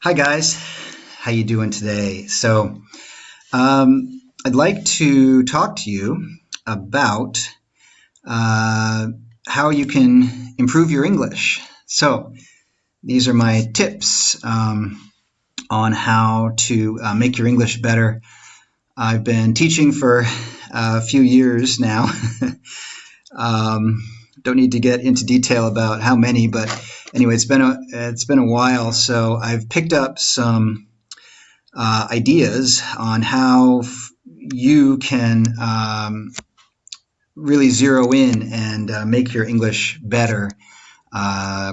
Hi guys, how you doing today? I'd like to talk to you about how you can improve your English. So these are my tips on how to make your English better. I've been teaching for a few years now. Don't need to get into detail about how many, but anyway, it's been a while. So I've picked up some ideas on how you can really zero in and make your English better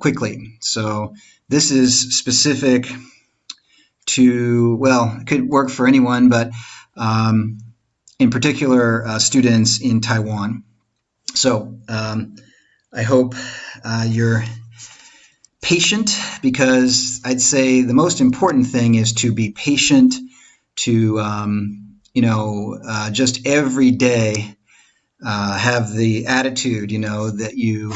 quickly. So this is specific to, well, it could work for anyone, but in particular students in Taiwan. So I hope you're patient, because I'd say the most important thing is to be patient, to just every day have the attitude, that you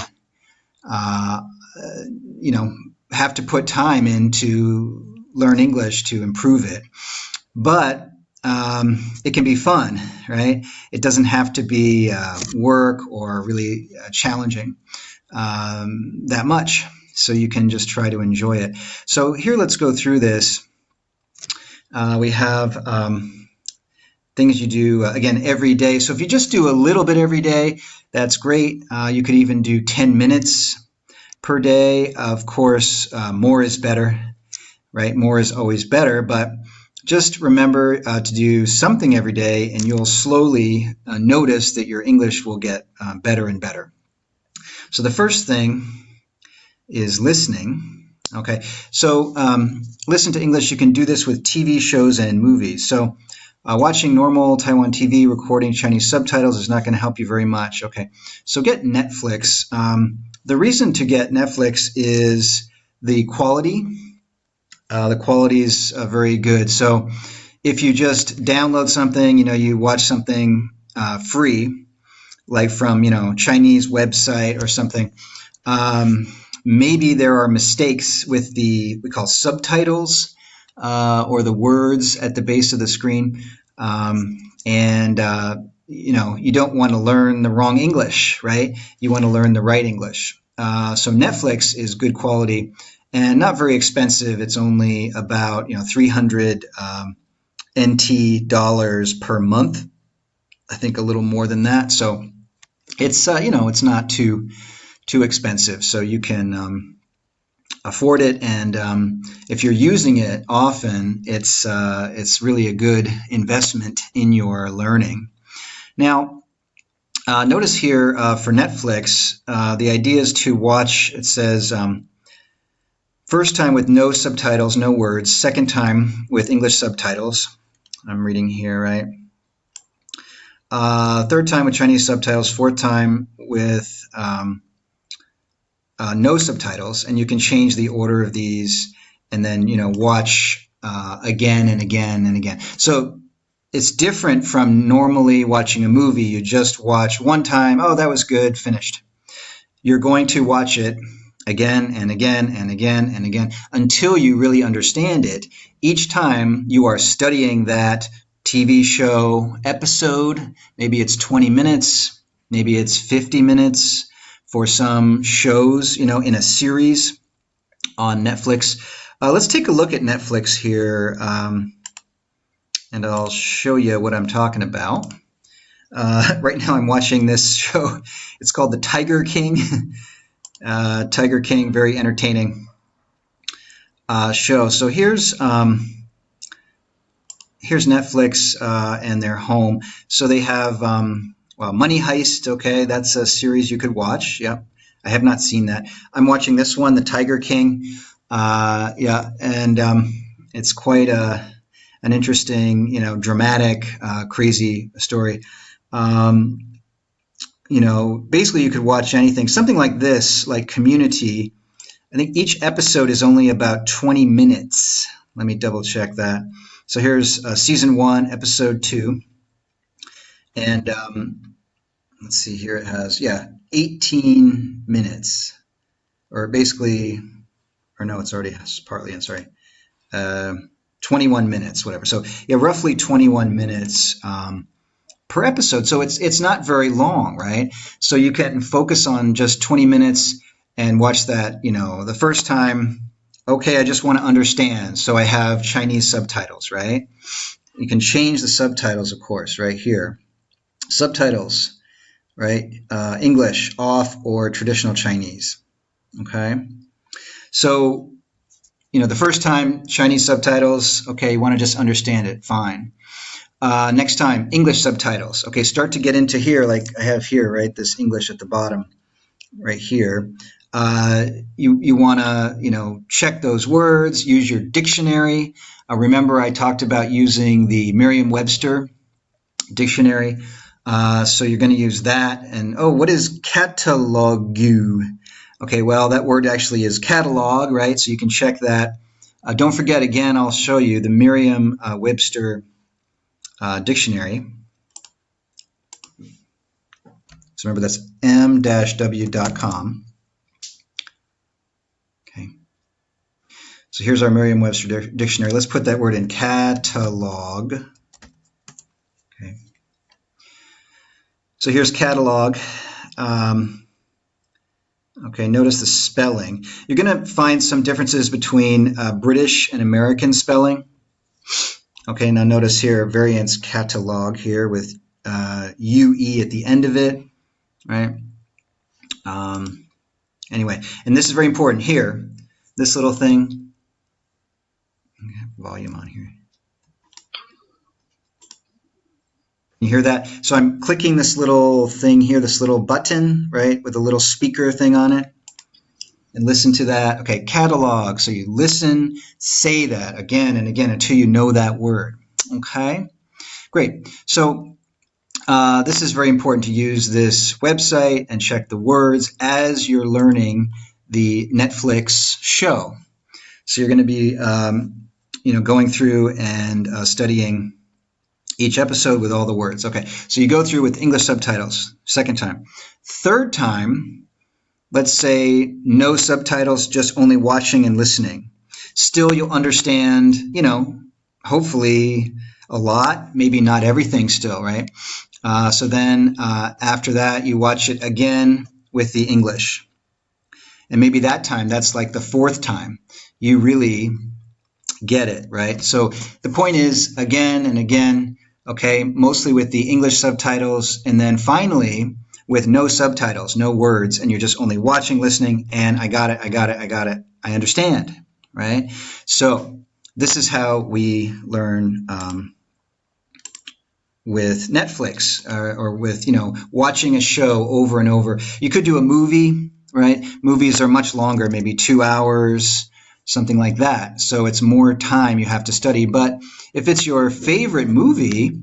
have to put time in to learn English to improve it. But it can be fun, right? It doesn't have to be work or really challenging that much. So you can just try to enjoy it. So here, let's go through this. We have things you do, again, every day. So if you just do a little bit every day, that's great. You could even do 10 minutes per day. Of course, more is better, right? More is always better, but just remember to do something every day, and you'll slowly notice that your English will get better and better. So the first thing is listening. Okay, so listen to English. You can do this with TV shows and movies. So watching normal Taiwan TV, recording Chinese subtitles is not going to help you very much. Okay, so get Netflix. The reason to get Netflix is the quality. The quality is very good. So if you just download something, you watch something free, like from Chinese website or something, maybe there are mistakes with we call subtitles, or the words at the base of the screen, and you don't want to learn the wrong English, right? You want to learn the right English. So Netflix is good quality and not very expensive. It's only about 300 NT dollars per month. I think a little more than that. So it's it's not too expensive, so you can afford it. And if you're using it often, it's really a good investment in your learning. Now, notice here for Netflix, the idea is to watch. It says first time with no subtitles, no words. Second time with English subtitles. I'm reading here, right? Third time with Chinese subtitles. Fourth time with no subtitles, and you can change the order of these, and then watch again and again and again. So it's different from normally watching a movie. You just watch one time, oh, that was good, finished. You're going to watch it again and again and again and again until you really understand it. Each time you are studying that TV show episode. Maybe it's 20 minutes, maybe it's 50 minutes. For some shows, in a series on Netflix. Let's take a look at Netflix here, and I'll show you what I'm talking about. Right now I'm watching this show. It's called The Tiger King. Tiger King, very entertaining show. So here's Netflix and their home. So they have well, Money Heist, okay, that's a series you could watch. Yep, I have not seen that. I'm watching this one, The Tiger King. Yeah, and it's quite an interesting, dramatic, crazy story. Basically you could watch anything. Something like this, like Community. I think each episode is only about 20 minutes. Let me double check that. So here's season 1, episode 2. And let's see here, it has, 18 minutes. Or basically, or no, it's already partly, I'm sorry. 21 minutes, whatever. So yeah, roughly 21 minutes per episode. So it's not very long, right? So you can focus on just 20 minutes and watch that, the first time. Okay, I just want to understand. So I have Chinese subtitles, right? You can change the subtitles, of course, right here. Subtitles, right? English off or traditional Chinese. Okay. So, the first time Chinese subtitles, okay, you want to just understand it, fine. Next time, English subtitles. Okay, start to get into here, like I have here, right? This English at the bottom, right here. You want to, check those words, use your dictionary. Remember, I talked about using the Merriam-Webster dictionary. So you're going to use that. And, what is catalog? Okay, well, that word actually is catalog, right? So you can check that. Don't forget, again, I'll show you the Merriam-Webster dictionary. So remember, that's m-w.com. Okay. So here's our Merriam-Webster dictionary. Let's put that word in, catalog. Okay. So here's catalog. Okay, notice the spelling. You're going to find some differences between British and American spelling. Okay, now notice here, variance catalog here with UE at the end of it, right? Anyway, and this is very important here. This little thing, volume on here. You hear that? So I'm clicking this little thing here, this little button, right, with a little speaker thing on it. And listen to that. Okay, catalog. So you listen, say that again and again until you know that word. Okay, great. So this is very important to use this website and check the words as you're learning the Netflix show. So you're going to be, going through and studying each episode with all the words. Okay, so you go through with English subtitles, second time. Third time, let's say no subtitles, just only watching and listening. Still, you'll understand, hopefully a lot, maybe not everything still, right? So then after that, you watch it again with the English. And maybe that time, that's like the fourth time, you really get it, right? So the point is, again and again, okay, mostly with the English subtitles, and then finally with no subtitles, no words, and you're just only watching, listening, and I got it, I understand, right? So this is how we learn with Netflix or with, watching a show over and over. You could do a movie, right? Movies are much longer, maybe 2 hours, something like that. So it's more time you have to study. But if it's your favorite movie,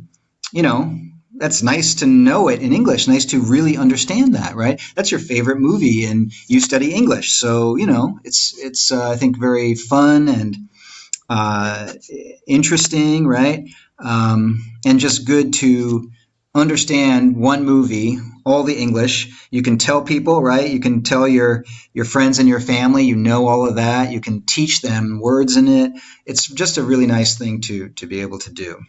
that's nice to know it in English, nice to really understand that, right? That's your favorite movie and you study English. So, it's I think, very fun and interesting, right? And just good to understand one movie, all the English. You can tell people, right? You can tell your friends and your family, all of that. You can teach them words in it. It's just a really nice thing to be able to do.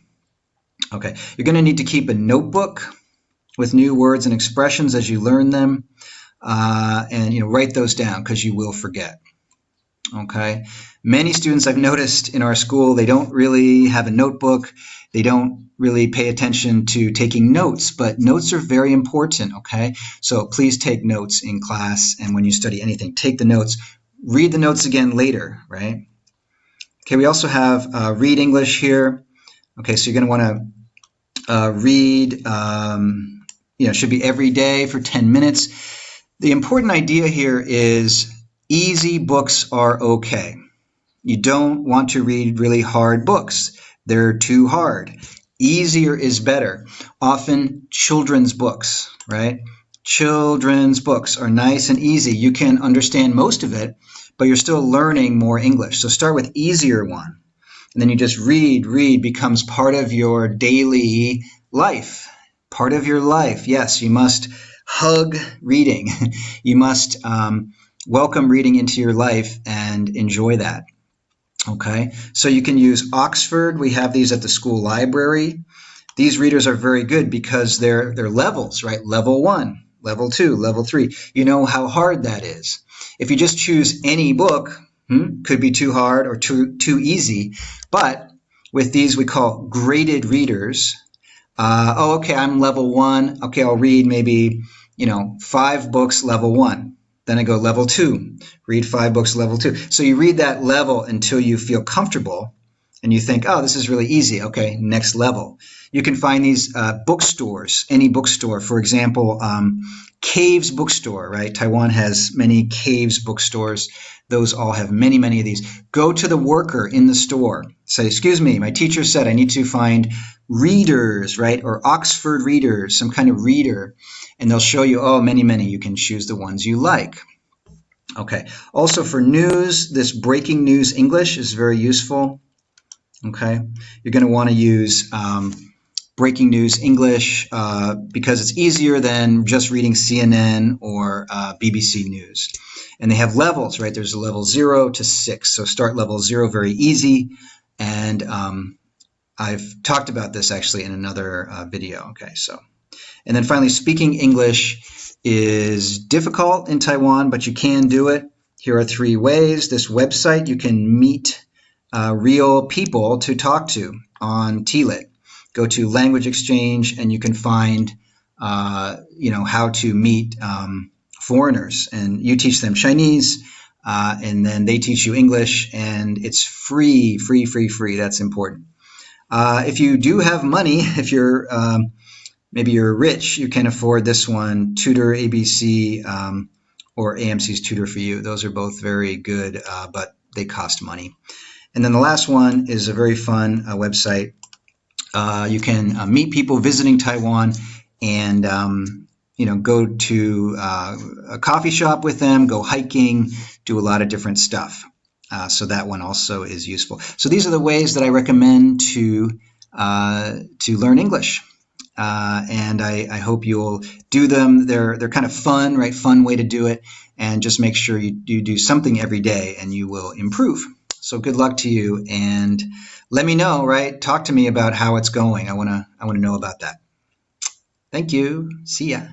Okay, you're going to need to keep a notebook with new words and expressions as you learn them, and write those down because you will forget. Okay, many students I've noticed in our school, they don't really have a notebook. They don't really pay attention to taking notes, but notes are very important, okay? So please take notes in class, and when you study anything, take the notes. Read the notes again later, right? Okay, we also have read English here. Okay, so you're going to want to read, should be every day for 10 minutes. The important idea here is easy books are okay. You don't want to read really hard books. They're too hard. Easier is better. Often children's books, right? Children's books are nice and easy. You can understand most of it, but you're still learning more English. So start with easier one. And then you just read becomes part of your daily life. Part of your life. Yes, you must hug reading. You must welcome reading into your life and enjoy that. Okay, so you can use Oxford. We have these at the school library. These readers are very good because they're levels, right? Level 1, level 2, level 3. You know how hard that is. If you just choose any book, could be too hard or too easy. But with these, we call graded readers. Okay, I'm level 1. Okay, I'll read maybe 5 books level 1. Then I go level 2, read 5 books level 2. So you read that level until you feel comfortable and you think, oh, this is really easy. Okay, next level. You can find these bookstores, any bookstore. For example, Caves Bookstore, right? Taiwan has many Caves bookstores. Those all have many, many of these. Go to the worker in the store. Say, excuse me, my teacher said I need to find readers, right? Or Oxford readers, some kind of reader. And they'll show you, oh, many, many. You can choose the ones you like. Okay. Also for news, this breaking news English is very useful. Okay. You're going to want to use breaking news English because it's easier than just reading CNN or BBC News. And they have levels, right? There's a level 0 to 6. So start level 0, very easy. And I've talked about this actually in another video. Okay, so. And then finally, speaking English is difficult in Taiwan, but you can do it. Here are 3 ways. This website, you can meet real people to talk to on TLIT. Go to Language Exchange and you can find, how to meet foreigners. And you teach them Chinese, and then they teach you English, and it's free, free, free, free. That's important. If you do have money, if you're maybe you're rich, you can afford this one, Tutor ABC or AMC's Tutor for You. Those are both very good, but they cost money. And then the last one is a very fun website. You can meet people visiting Taiwan and go to a coffee shop with them, go hiking, do a lot of different stuff. So that one also is useful. So these are the ways that I recommend to learn English. And I hope you'll do them. They're kind of fun, right? Fun way to do it. And just make sure you do something every day and you will improve. So good luck to you, and let me know, right? Talk to me about how it's going. I want to know about that. Thank you. See ya.